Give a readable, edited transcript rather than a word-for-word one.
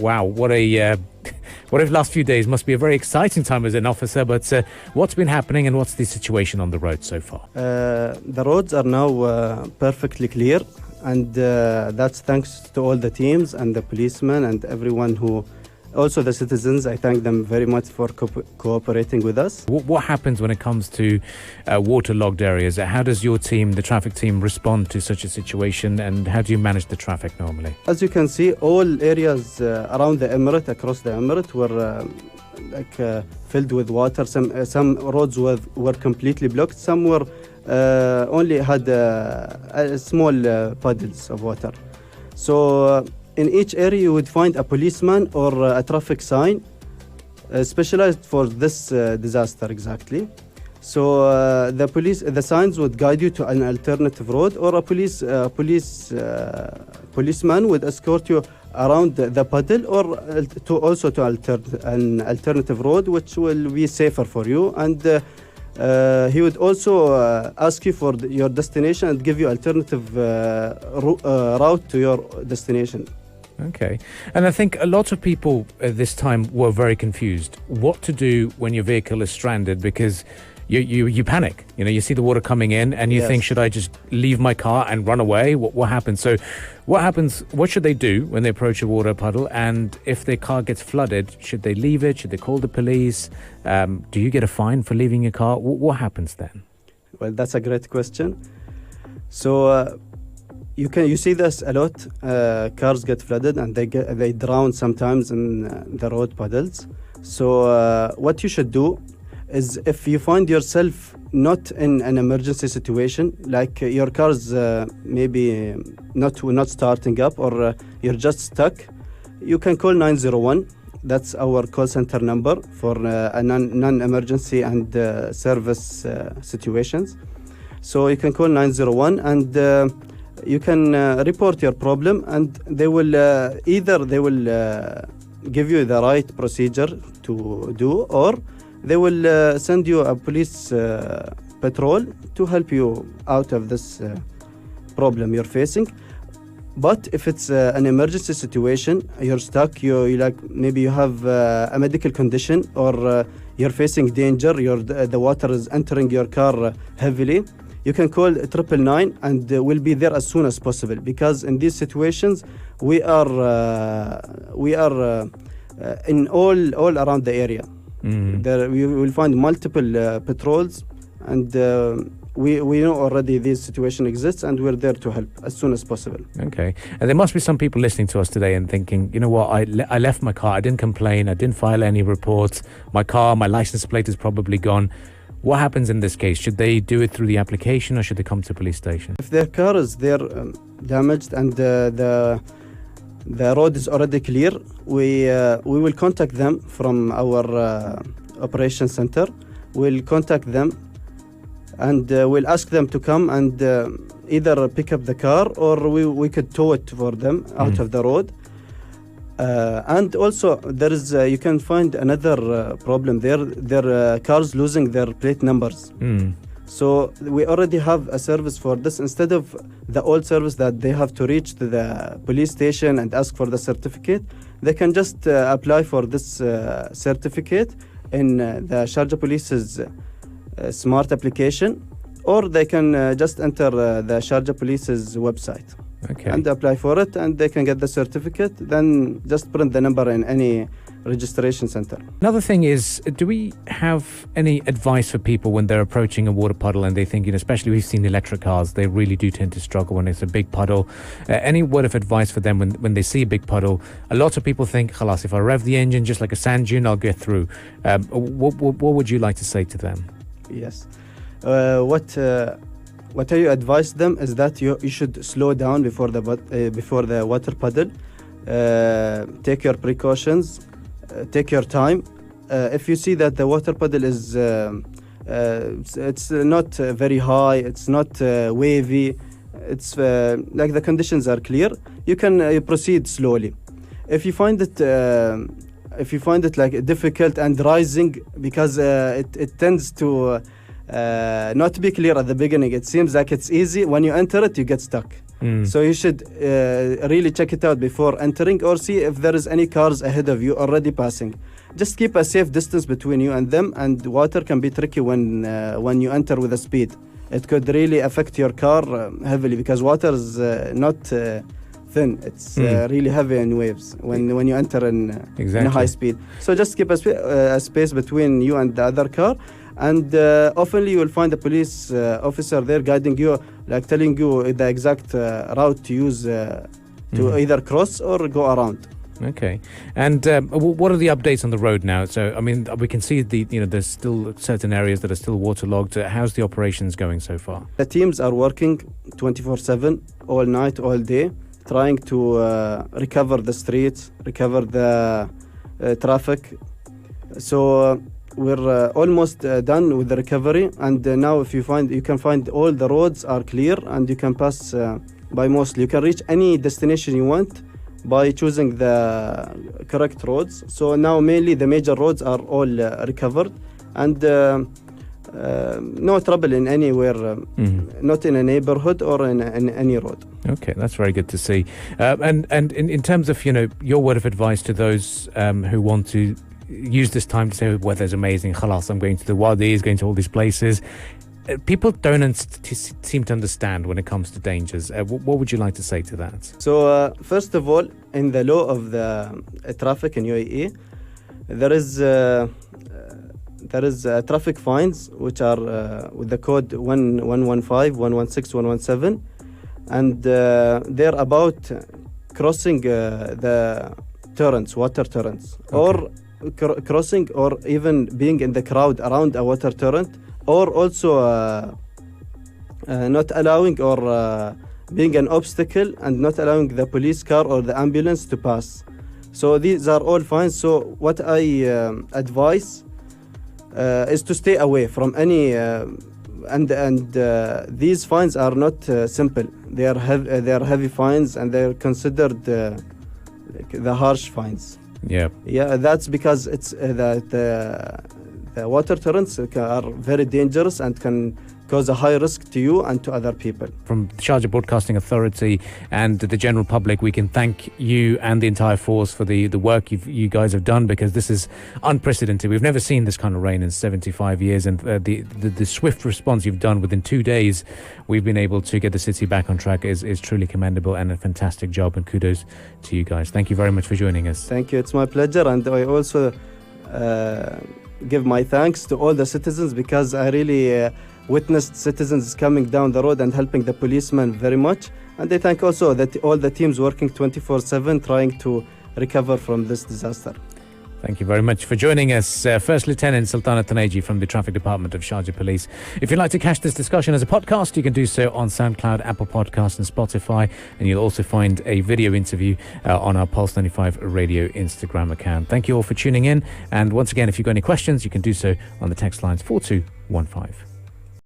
Wow, what a what if last few days must be a very exciting time as an officer, but what's been happening and what's the situation on the road so far? The roads are now perfectly clear, and that's thanks to all the teams and the policemen and everyone who, also the citizens. I thank them very much for cooperating with us. What happens when it comes to waterlogged areas? How does your team, the traffic team, respond to such a situation, and how do you manage the traffic normally? As you can see, all areas around the emirate, across the emirate, were filled with water. Some roads were completely blocked. Some were only had small puddles of water. So in each area you would find a policeman or a traffic sign specialized for this disaster exactly. So the signs would guide you to an alternative road, or a policeman would escort you around the puddle, or to an alternative road which will be safer for you. And he would also ask you for your destination and give you alternative route to your destination. Okay. And I think a lot of people at this time were very confused what to do when your vehicle is stranded, because you panic. You know, you see the water coming in and you think, should I just leave my car and run away? What happens? So what should they do when they approach a water puddle? And if their car gets flooded, should they leave it? Should they call the police? Do you get a fine for leaving your car? What happens then? Well, that's a great question. So you see this a lot. Cars get flooded and they drown sometimes in the road puddles. So what you should do is, if you find yourself not in an emergency situation, like your car's maybe not starting up, or you're just stuck, you can call 901. That's our call center number for a non-emergency and service situations. So you can call 901 and you can report your problem, and they will give you the right procedure to do, or they will send you a police patrol to help you out of this problem you're facing. But if it's an emergency situation, you're stuck, maybe you have a medical condition, or you're facing danger, the water is entering your car heavily, you can call 999 and we'll be there as soon as possible, because in these situations we are in all around the area. There we will find multiple patrols, and we know already this situation exists, and we're there to help as soon as possible. Okay. And there must be some people listening to us today and thinking, you know what, I left my car, I didn't complain, I didn't file any reports, my license plate is probably gone. What happens in this case? Should they do it through the application, or should they come to a police station? If their car is there damaged and the road is already clear, we will contact them from our operations center. We'll contact them and we'll ask them to come and either pick up the car, or we could tow it for them out of the road. And also there is you can find another problem there. Their cars losing their plate numbers. So we already have a service for this. Instead of the old service that they have to reach to the police station and ask for the certificate, they can just apply for this certificate in the Sharjah Police's smart application, or they can just enter the Sharjah Police's website. Okay. And apply for it, and they can get the certificate. Then just print the number in any registration center. Another thing is, do we have any advice for people when they're approaching a water puddle and they think, especially we've seen electric cars, they really do tend to struggle when it's a big puddle. Any word of advice for them when they see a big puddle? A lot of people think, khalas, if I rev the engine just like a sand dune, I'll get through. What would you like to say to them? Yes. What I advise them is that you should slow down before the water puddle. Take your precautions. Take your time. If you see that the water puddle is it's not very high, it's not wavy, it's like the conditions are clear, you can proceed slowly. If you find it like difficult and rising, because it tends to not be clear at the beginning. It seems like it's easy. When you enter it, you get stuck. So you should really check it out before entering, or see if there is any cars ahead of you already passing. Just keep a safe distance between you and them, and water can be tricky when you enter with a speed. It could really affect your car heavily, because water is not thin. It's really heavy in waves when you enter in a high speed. So just keep a space between you and the other car. And often you will find a police officer there guiding you, like telling you the exact route to use to either cross or go around. Okay. And what are the updates on the road now? So, I mean, we can see there's still certain areas that are still waterlogged. How's the operations going so far? The teams are working 24/7, all night, all day, trying to recover the streets, recover the traffic. So we're almost done with the recovery, and now you can find all the roads are clear, and you can pass by mostly. You can reach any destination you want by choosing the correct roads. So now mainly the major roads are all recovered, and no trouble in anywhere, not in a neighborhood or in any road. Okay, that's very good to see. And in terms of your word of advice to those who want to use this time to say weather's amazing, khalas, I'm going to the wadis, going to all these places. People don't seem to understand when it comes to dangers. What would you like to say to that? So first of all, in the law of the traffic in UAE, there is traffic fines which are with the code 1115, 116, 117, and they're about crossing the torrents, water torrents, or crossing, or even being in the crowd around a water torrent, or also not allowing or being an obstacle and not allowing the police car or the ambulance to pass. So these are all fines. So what I advise is to stay away from any and these fines are not simple. They are heavy fines, and they are considered the harsh fines. Yeah, that's because it's the water torrents are very dangerous and can cause a high risk to you and to other people. From the Sharjah Broadcasting Authority and the general public, we can thank you and the entire force for the work you guys have done, because this is unprecedented. We've never seen this kind of rain in 75 years, and the swift response you've done within 2 days, we've been able to get the city back on track, is truly commendable, and a fantastic job, and kudos to you guys. Thank you very much for joining us. Thank you. It's my pleasure, and I also give my thanks to all the citizens, because I really witnessed citizens coming down the road and helping the policemen very much. And I thank also that all the teams working 24/7 trying to recover from this disaster. Thank you very much for joining us. First Lieutenant Sultan Al Tunaiji from the Traffic Department of Sharjah Police. If you'd like to catch this discussion as a podcast, you can do so on SoundCloud, Apple Podcasts and Spotify. And you'll also find a video interview on our Pulse 95 Radio Instagram account. Thank you all for tuning in. And once again, if you've got any questions, you can do so on the text lines 4215.